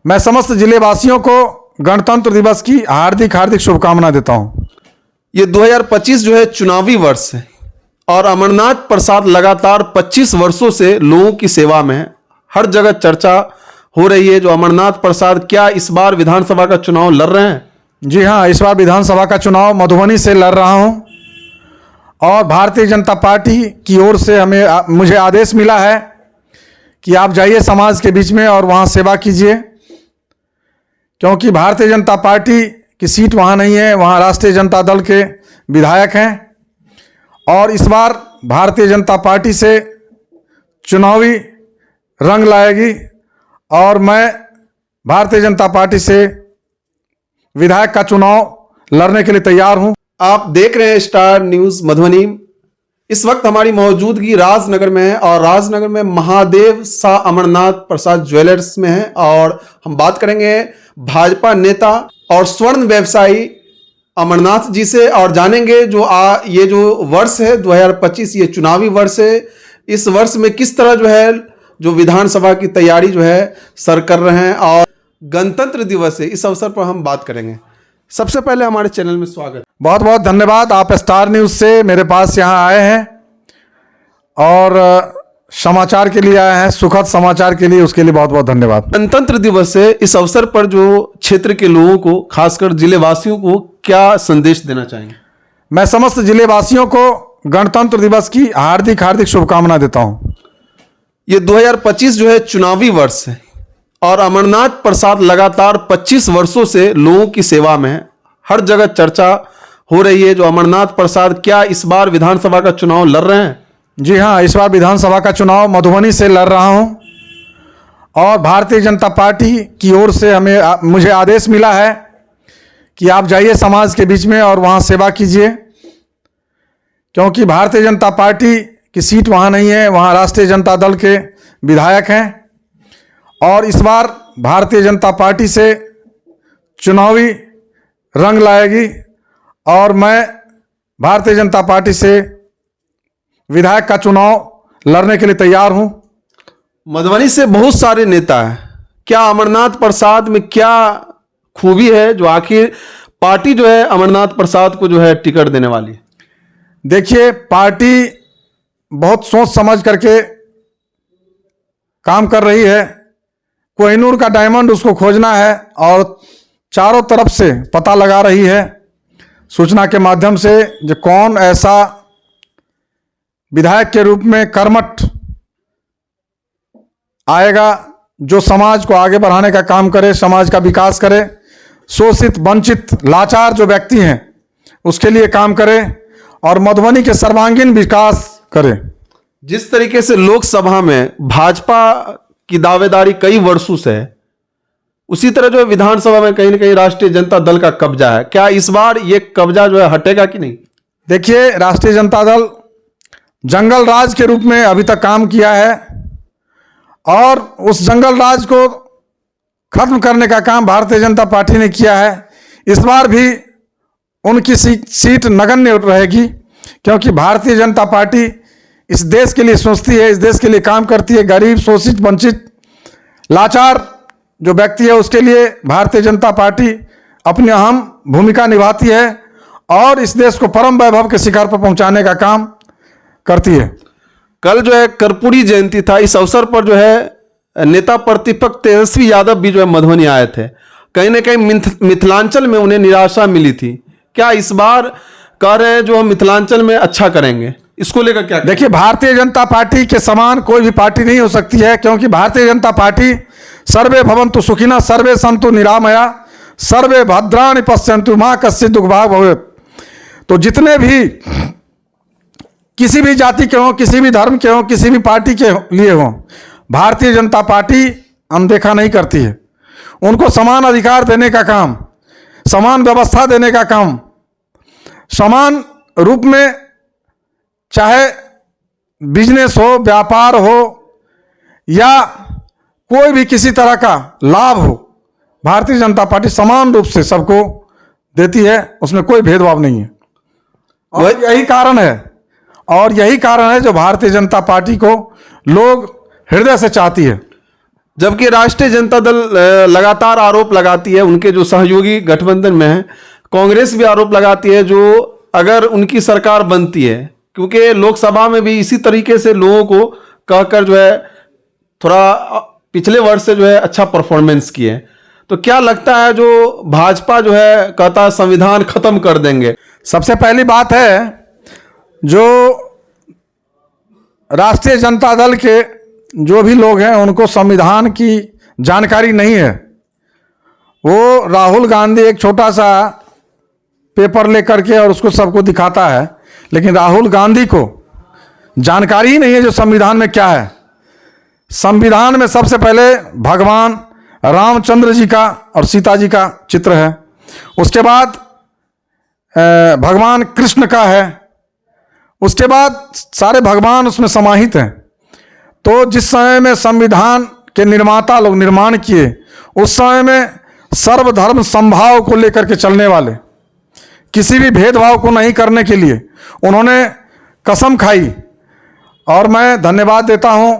मैं समस्त जिले वासियों को गणतंत्र दिवस की हार्दिक हार्दिक शुभकामना देता हूं। ये 2025 जो है चुनावी वर्ष है और अमरनाथ प्रसाद लगातार 25 वर्षों से लोगों की सेवा में है। हर जगह चर्चा हो रही है जो अमरनाथ प्रसाद क्या इस बार विधानसभा का चुनाव लड़ रहे हैं? जी हाँ, इस बार विधानसभा का चुनाव मधुबनी से लड़ रहा हूं और भारतीय जनता पार्टी की ओर से मुझे आदेश मिला है कि आप जाइए समाज के बीच में और वहां सेवा कीजिए, क्योंकि भारतीय जनता पार्टी की सीट वहां नहीं है, वहां राष्ट्रीय जनता दल के विधायक हैं और इस बार भारतीय जनता पार्टी से चुनावी रंग लाएगी और मैं भारतीय जनता पार्टी से विधायक का चुनाव लड़ने के लिए तैयार हूं। आप देख रहे हैं स्टार न्यूज मधुबनी। इस वक्त हमारी मौजूदगी राजनगर में है और राजनगर में महादेव शाह अमरनाथ प्रसाद ज्वेलर्स में है और हम बात करेंगे भाजपा नेता और स्वर्ण व्यवसायी अमरनाथ जी से और जानेंगे ये जो वर्ष है 2025 ये चुनावी वर्ष है। इस वर्ष में किस तरह जो विधानसभा की तैयारी सर कर रहे हैं और गणतंत्र दिवस है, इस अवसर पर हम बात करेंगे। सबसे पहले हमारे चैनल में स्वागत। बहुत बहुत धन्यवाद। आप स्टार न्यूज़ से मेरे पास यहाँ आए हैं और समाचार के लिए आए हैं, सुखद समाचार के लिए, उसके लिए बहुत बहुत धन्यवाद। गणतंत्र दिवस है, इस अवसर पर जो क्षेत्र के लोगों को खासकर जिले वासियों को क्या संदेश देना चाहेंगे? मैं समस्त जिले वासियों को गणतंत्र दिवस की हार्दिक हार्दिक शुभकामना देता हूं। ये 2025 जो है चुनावी वर्ष है और अमरनाथ प्रसाद लगातार 25 वर्षों से लोगों की सेवा में है। हर जगह चर्चा हो रही है जो अमरनाथ प्रसाद क्या इस बार विधानसभा का चुनाव लड़ रहे हैं? जी हाँ, इस बार विधानसभा का चुनाव मधुबनी से लड़ रहा हूं और भारतीय जनता पार्टी की ओर से मुझे आदेश मिला है कि आप जाइए समाज के बीच में और वहां सेवा कीजिए, क्योंकि भारतीय जनता पार्टी की सीट वहां नहीं है, वहां राष्ट्रीय जनता दल के विधायक हैं और इस बार भारतीय जनता पार्टी से चुनावी रंग लाएगी और मैं भारतीय जनता पार्टी से विधायक का चुनाव लड़ने के लिए तैयार हूं। मधुबनी से बहुत सारे नेता हैं, क्या अमरनाथ प्रसाद में क्या खूबी है जो आखिर पार्टी अमरनाथ प्रसाद को टिकट देने वाली है? देखिए, पार्टी बहुत सोच समझ करके काम कर रही है। कोहिनूर का डायमंड उसको खोजना है और चारों तरफ से पता लगा रही है सूचना के माध्यम से जो कौन ऐसा विधायक के रूप में कर्मठ आएगा जो समाज को आगे बढ़ाने का काम करे, समाज का विकास करे, शोषित वंचित लाचार जो व्यक्ति हैं उसके लिए काम करे और मधुबनी के सर्वांगीण विकास करे। जिस तरीके से लोकसभा में भाजपा की दावेदारी कई वर्षों से है, उसी तरह विधानसभा में कहीं ना कहीं राष्ट्रीय जनता दल का कब्जा है। क्या इस बार ये कब्जा हटेगा कि नहीं? देखिए, राष्ट्रीय जनता दल जंगल राज के रूप में अभी तक काम किया है और उस जंगल राज को खत्म करने का काम भारतीय जनता पार्टी ने किया है। इस बार भी उनकी सीट नगण्य रहेगी, क्योंकि भारतीय जनता पार्टी इस देश के लिए सोचती है, इस देश के लिए काम करती है। गरीब, शोषित, वंचित, लाचार जो व्यक्ति है उसके लिए भारतीय जनता पार्टी अपनी अहम भूमिका निभाती है और इस देश को परम वैभव के शिखर पर पहुंचाने का काम करती है। कल कर्पूरी जयंती था, इस अवसर पर नेता प्रतिपक्ष तेजस्वी यादव भी मधुबनी आए थे। कहीं ना कहीं मिथिलांचल में उन्हें निराशा मिली थी। क्या इस बार कह रहे हैं जो हम मिथिलांचल में अच्छा करेंगे, इसको लेकर क्या? देखिए, भारतीय जनता पार्टी के समान कोई भी पार्टी नहीं हो सकती है, क्योंकि भारतीय जनता पार्टी सर्वे भवन्तु सुखिनः सर्वे सन्तु निरामया सर्वे भद्राणि पश्यन्तु मा कश्चित् दुःखभाग् भवेत्। तो जितने भी किसी भी जाति के हों, किसी भी धर्म के हों, किसी भी पार्टी के लिए हों, भारतीय जनता पार्टी अनदेखा नहीं करती है। उनको समान अधिकार देने का काम, समान व्यवस्था देने का काम, समान रूप में चाहे बिजनेस हो, व्यापार हो या कोई भी किसी तरह का लाभ हो, भारतीय जनता पार्टी समान रूप से सबको देती है, उसमें कोई भेदभाव नहीं है। और यही कारण है जो भारतीय जनता पार्टी को लोग हृदय से चाहती है। जबकि राष्ट्रीय जनता दल लगातार आरोप लगाती है, उनके जो सहयोगी गठबंधन में है, कांग्रेस भी आरोप लगाती है, जो अगर उनकी सरकार बनती है, क्योंकि लोकसभा में भी इसी तरीके से लोगों को कहकर जो है थोड़ा पिछले वर्ष से जो है अच्छा परफॉर्मेंस किए। तो क्या लगता है जो भाजपा जो है कहता है संविधान खत्म कर देंगे? सबसे पहली बात है, जो राष्ट्रीय जनता दल के जो भी लोग हैं उनको संविधान की जानकारी नहीं है। वो राहुल गांधी एक छोटा सा पेपर लेकर के और उसको सबको दिखाता है, लेकिन राहुल गांधी को जानकारी ही नहीं है जो संविधान में क्या है। संविधान में सबसे पहले भगवान रामचंद्र जी का और सीता जी का चित्र है, उसके बाद भगवान कृष्ण का है, उसके बाद सारे भगवान उसमें समाहित हैं। तो जिस समय में संविधान के निर्माता लोग निर्माण किए, उस समय में सर्वधर्म समभाव को लेकर के चलने वाले, किसी भी भेदभाव को नहीं करने के लिए उन्होंने कसम खाई। और मैं धन्यवाद देता हूं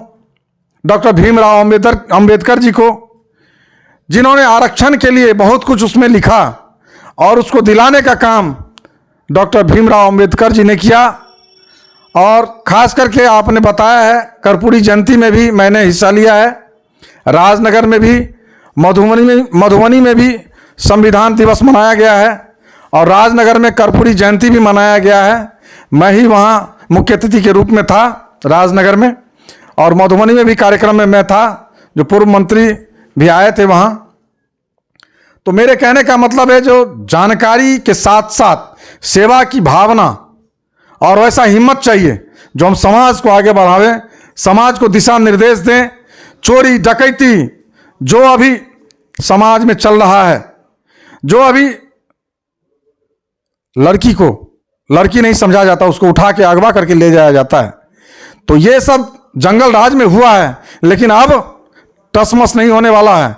डॉक्टर भीमराव अंबेडकर जी को, जिन्होंने आरक्षण के लिए बहुत कुछ उसमें लिखा और उसको दिलाने का काम डॉक्टर भीमराव अंबेडकर जी ने किया। और खास करके आपने बताया है, कर्पूरी जयंती में भी मैंने हिस्सा लिया है, राजनगर में भी, मधुबनी में भी संविधान दिवस मनाया गया है और राजनगर में कर्पूरी जयंती भी मनाया गया है। मैं ही वहाँ मुख्य अतिथि के रूप में था राजनगर में, और मधुबनी में भी कार्यक्रम में मैं था, जो पूर्व मंत्री भी आए थे वहाँ। तो मेरे कहने का मतलब है, जो जानकारी के साथ साथ सेवा की भावना और वैसा हिम्मत चाहिए जो हम समाज को आगे बढ़ावें, समाज को दिशा निर्देश दें। चोरी डकैती जो अभी समाज में चल रहा है, जो अभी लड़की को लड़की नहीं समझा जाता, उसको उठा के अगवा करके ले जाया जाता है, तो ये सब जंगल राज में हुआ है, लेकिन अब टसमस नहीं होने वाला है।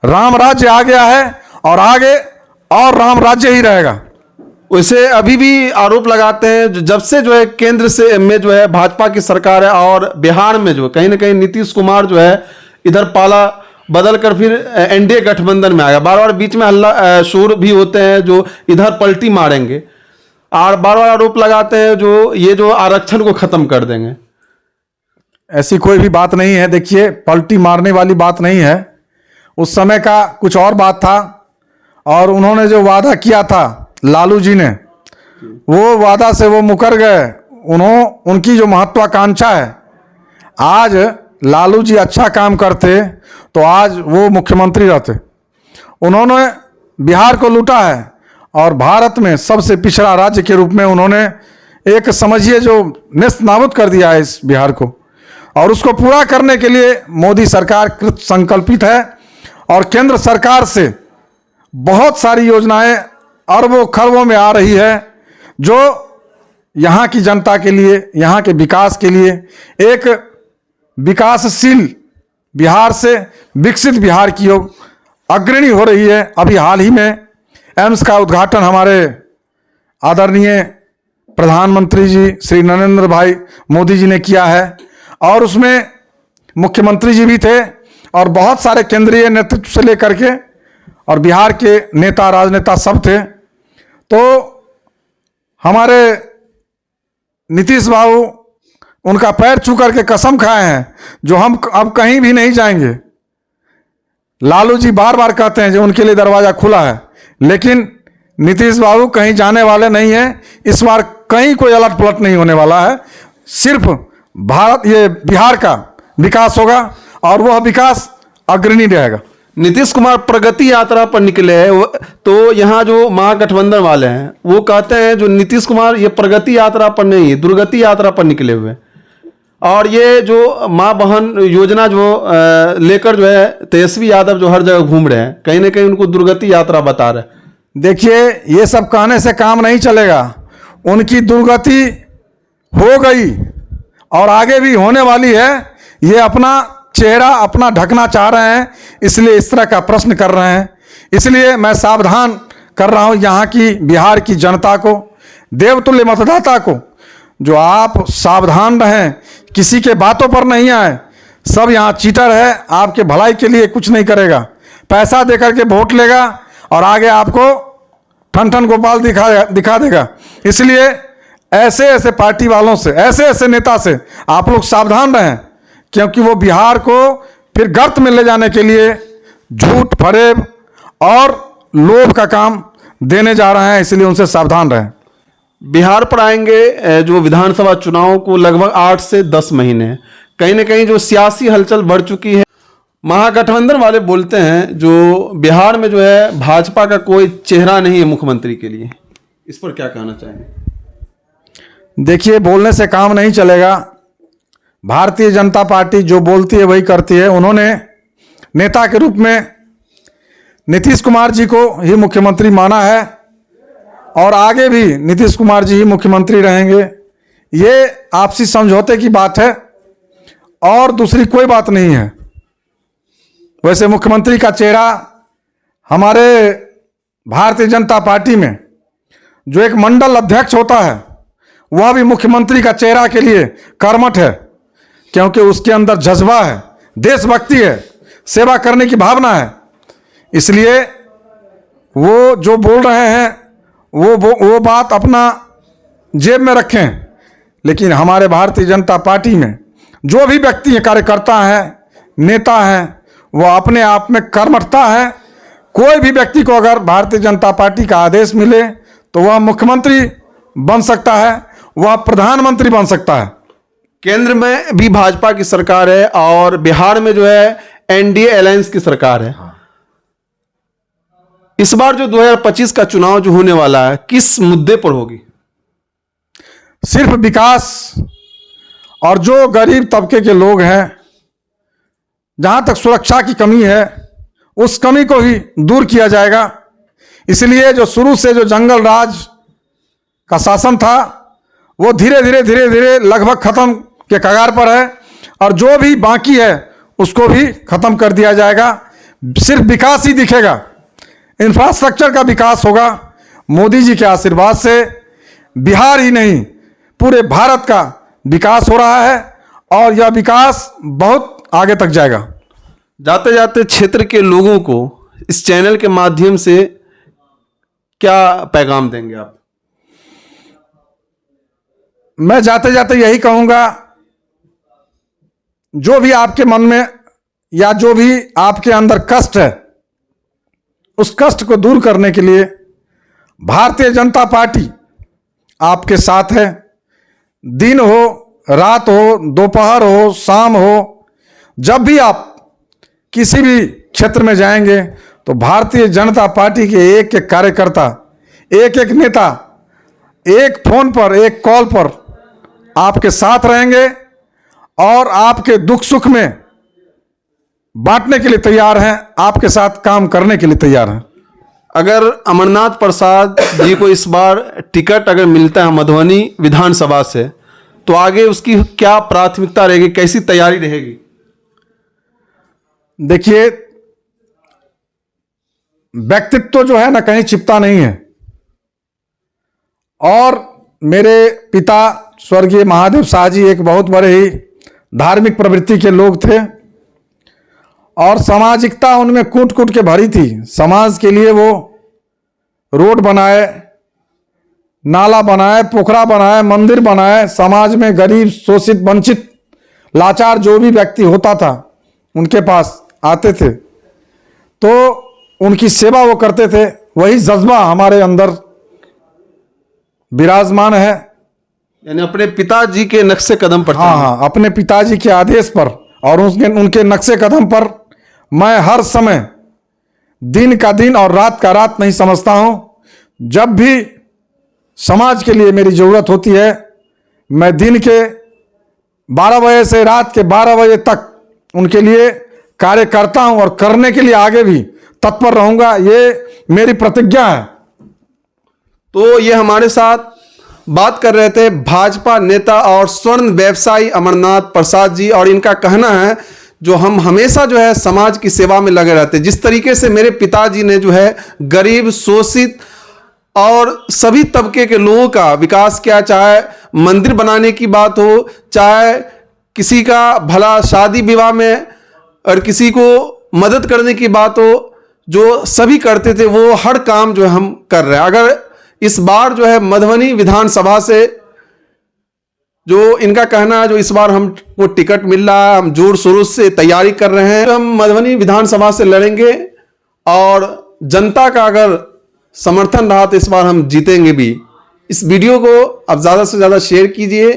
राम राज्य आ गया है और आगे और राम राज्य ही रहेगा। वैसे अभी भी आरोप लगाते हैं, जब से जो है केंद्र से में जो है भाजपा की सरकार है और बिहार में जो कहीं ना कहीं नीतीश कुमार जो है इधर पाला बदल कर फिर एनडीए गठबंधन में आ गया। बार बार बीच में हल्ला शोर भी होते हैं जो इधर पलटी मारेंगे, और बार बार आरोप लगाते हैं जो ये जो आरक्षण को खत्म कर देंगे। ऐसी कोई भी बात नहीं है। देखिए, पलटी मारने वाली बात नहीं है, उस समय का कुछ और बात था, और उन्होंने जो वादा किया था लालू जी ने, वो वादा से वो मुकर गए। उनकी जो महत्वाकांक्षा है, आज लालू जी अच्छा काम करते तो आज वो मुख्यमंत्री रहते। उन्होंने बिहार को लूटा है और भारत में सबसे पिछड़ा राज्य के रूप में उन्होंने एक समझिए जो नेस्त नाबूद कर दिया है इस बिहार को, और उसको पूरा करने के लिए मोदी सरकार कृत संकल्पित है। और केंद्र सरकार से बहुत सारी योजनाएं अरबों खरबों में आ रही है, जो यहाँ की जनता के लिए, यहाँ के विकास के लिए, एक विकासशील बिहार से विकसित बिहार की ओर अग्रणी हो रही है। अभी हाल ही में एम्स का उद्घाटन हमारे आदरणीय प्रधानमंत्री जी श्री नरेंद्र भाई मोदी जी ने किया है, और उसमें मुख्यमंत्री जी भी थे और बहुत सारे केंद्रीय नेतृत्व से लेकर के और बिहार के नेता राजनेता सब थे। तो हमारे नीतीश बाबू उनका पैर छू करके कसम खाए हैं, जो हम अब कहीं भी नहीं जाएंगे। लालू जी बार बार कहते हैं जो उनके लिए दरवाजा खुला है, लेकिन नीतीश बाबू कहीं जाने वाले नहीं हैं। इस बार कहीं कोई अलट पलट नहीं होने वाला है, सिर्फ बिहार का विकास होगा और वह विकास अग्रणी रहेगा। नीतीश कुमार प्रगति यात्रा पर निकले हैं, तो यहाँ जो महागठबंधन वाले हैं वो कहते हैं जो नीतीश कुमार ये प्रगति यात्रा पर नहीं है, दुर्गति यात्रा पर निकले हुए हैं। और ये जो माँ बहन योजना जो लेकर जो है तेजस्वी यादव जो हर जगह घूम रहे हैं, कहीं ना कहीं उनको दुर्गति यात्रा बता रहे हैं। देखिए, ये सब कहने से काम नहीं चलेगा। उनकी दुर्गति हो गई और आगे भी होने वाली है। ये अपना चेहरा अपना ढकना चाह रहे हैं, इसलिए इस तरह का प्रश्न कर रहे हैं। इसलिए मैं सावधान कर रहा हूं यहाँ की बिहार की जनता को, देवतुल्य मतदाता को, जो आप सावधान रहें, किसी के बातों पर नहीं आए। सब यहाँ चीटर है, आपके भलाई के लिए कुछ नहीं करेगा, पैसा दे करके वोट लेगा और आगे आपको ठन ठन गोपाल दिखा देगा। इसलिए ऐसे ऐसे पार्टी वालों से, ऐसे ऐसे नेता से आप लोग सावधान रहें, क्योंकि वो बिहार को फिर गर्त में ले जाने के लिए झूठ, फरेब और लोभ का काम देने जा रहे हैं। इसलिए उनसे सावधान रहें। बिहार पर आएंगे जो विधानसभा चुनाव को लगभग 8 से 10 महीने हैं, कहीं ना कहीं जो सियासी हलचल बढ़ चुकी है। महागठबंधन वाले बोलते हैं जो बिहार में जो है भाजपा का कोई चेहरा नहीं है मुख्यमंत्री के लिए, इस पर क्या कहना चाहेंगे? देखिए, बोलने से काम नहीं चलेगा। भारतीय जनता पार्टी जो बोलती है वही करती है। उन्होंने नेता के रूप में नीतीश कुमार जी को ही मुख्यमंत्री माना है और आगे भी नीतीश कुमार जी ही मुख्यमंत्री रहेंगे। ये आपसी समझौते की बात है और दूसरी कोई बात नहीं है। वैसे मुख्यमंत्री का चेहरा हमारे भारतीय जनता पार्टी में जो एक मंडल अध्यक्ष होता है वह भी मुख्यमंत्री का चेहरा के लिए कर्मठ है, क्योंकि उसके अंदर जज्बा है, देशभक्ति है, सेवा करने की भावना है। इसलिए वो जो बोल रहे हैं वो बात अपना जेब में रखें। लेकिन हमारे भारतीय जनता पार्टी में जो भी व्यक्ति कार्यकर्ता हैं, नेता हैं, वो अपने आप में कर्मठता है। कोई भी व्यक्ति को अगर भारतीय जनता पार्टी का आदेश मिले तो वह मुख्यमंत्री बन सकता है, वह प्रधानमंत्री बन सकता है। केंद्र में भी भाजपा की सरकार है और बिहार में जो है एनडीए अलायंस की सरकार है। इस बार जो 2025 का चुनाव जो होने वाला है किस मुद्दे पर होगी? सिर्फ विकास और जो गरीब तबके के लोग हैं, जहां तक सुरक्षा की कमी है उस कमी को ही दूर किया जाएगा। इसलिए जो शुरू से जो जंगल राज का शासन था वो धीरे धीरे लगभग खत्म के कगार पर है और जो भी बाकी है उसको भी खत्म कर दिया जाएगा। सिर्फ विकास ही दिखेगा, इंफ्रास्ट्रक्चर का विकास होगा। मोदी जी के आशीर्वाद से बिहार ही नहीं पूरे भारत का विकास हो रहा है और यह विकास बहुत आगे तक जाएगा। जाते जाते क्षेत्र के लोगों को इस चैनल के माध्यम से क्या पैगाम देंगे आप? मैं जाते जाते यही कहूंगा, जो भी आपके मन में या जो भी आपके अंदर कष्ट है उस कष्ट को दूर करने के लिए भारतीय जनता पार्टी आपके साथ है। दिन हो, रात हो, दोपहर हो, शाम हो, जब भी आप किसी भी क्षेत्र में जाएंगे तो भारतीय जनता पार्टी के एक एक कार्यकर्ता, एक एक नेता एक फोन पर, एक कॉल पर आपके साथ रहेंगे और आपके दुख सुख में बांटने के लिए तैयार हैं, आपके साथ काम करने के लिए तैयार हैं। अगर अमरनाथ प्रसाद जी को इस बार टिकट अगर मिलता है मधुबनी विधानसभा से तो आगे उसकी क्या प्राथमिकता रहेगी, कैसी तैयारी रहेगी? देखिए, व्यक्तित्व जो है ना कहीं छिपता नहीं है और मेरे पिता स्वर्गीय महादेव शाह जी एक बहुत बड़े ही धार्मिक प्रवृत्ति के लोग थे और सामाजिकता उनमें कूट कूट के भरी थी। समाज के लिए वो रोड बनाए, नाला बनाए, पोखरा बनाए, मंदिर बनाए। समाज में गरीब, शोषित, वंचित, लाचार जो भी व्यक्ति होता था उनके पास आते थे तो उनकी सेवा वो करते थे। वही जज्बा हमारे अंदर विराजमान है। यानी अपने पिताजी के नक्शे कदम पर। हाँ, अपने पिताजी के आदेश पर और उनके नक्शे कदम पर मैं हर समय दिन का दिन और रात का रात नहीं समझता हूं। जब भी समाज के लिए मेरी जरूरत होती है मैं दिन के 12 बजे से रात के 12 बजे तक उनके लिए कार्य करता हूं और करने के लिए आगे भी तत्पर रहूंगा। ये मेरी प्रतिज्ञा है। तो ये हमारे साथ बात कर रहे थे भाजपा नेता और स्वर्ण व्यवसायी अमरनाथ प्रसाद जी और इनका कहना है जो हम हमेशा जो है समाज की सेवा में लगे रहते हैं। जिस तरीके से मेरे पिताजी ने जो है गरीब, शोषित और सभी तबके के लोगों का विकास किया, चाहे मंदिर बनाने की बात हो, चाहे किसी का भला शादी विवाह में और किसी को मदद करने की बात हो, जो सभी करते थे वो हर काम जो है हम कर रहे हैं। अगर इस बार जो है मधुबनी विधानसभा से जो इनका कहना है, जो इस बार हमको टिकट मिल रहा है, हम जोर शोर से तैयारी कर रहे हैं, हम मधुबनी विधानसभा से लड़ेंगे और जनता का अगर समर्थन रहा तो इस बार हम जीतेंगे भी। इस वीडियो को आप ज़्यादा से ज़्यादा शेयर कीजिए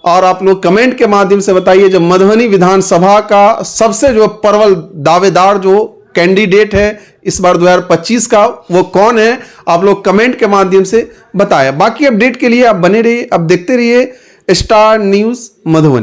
और आप लोग कमेंट के माध्यम से बताइए जो मधुबनी विधानसभा का सबसे जो प्रबल दावेदार जो कैंडिडेट है इस बार 2025 का वो कौन है, आप लोग कमेंट के माध्यम से बताएं। बाकी अपडेट के लिए आप बने रहिए, अब देखते रहिए स्टार न्यूज़ मधुबनी।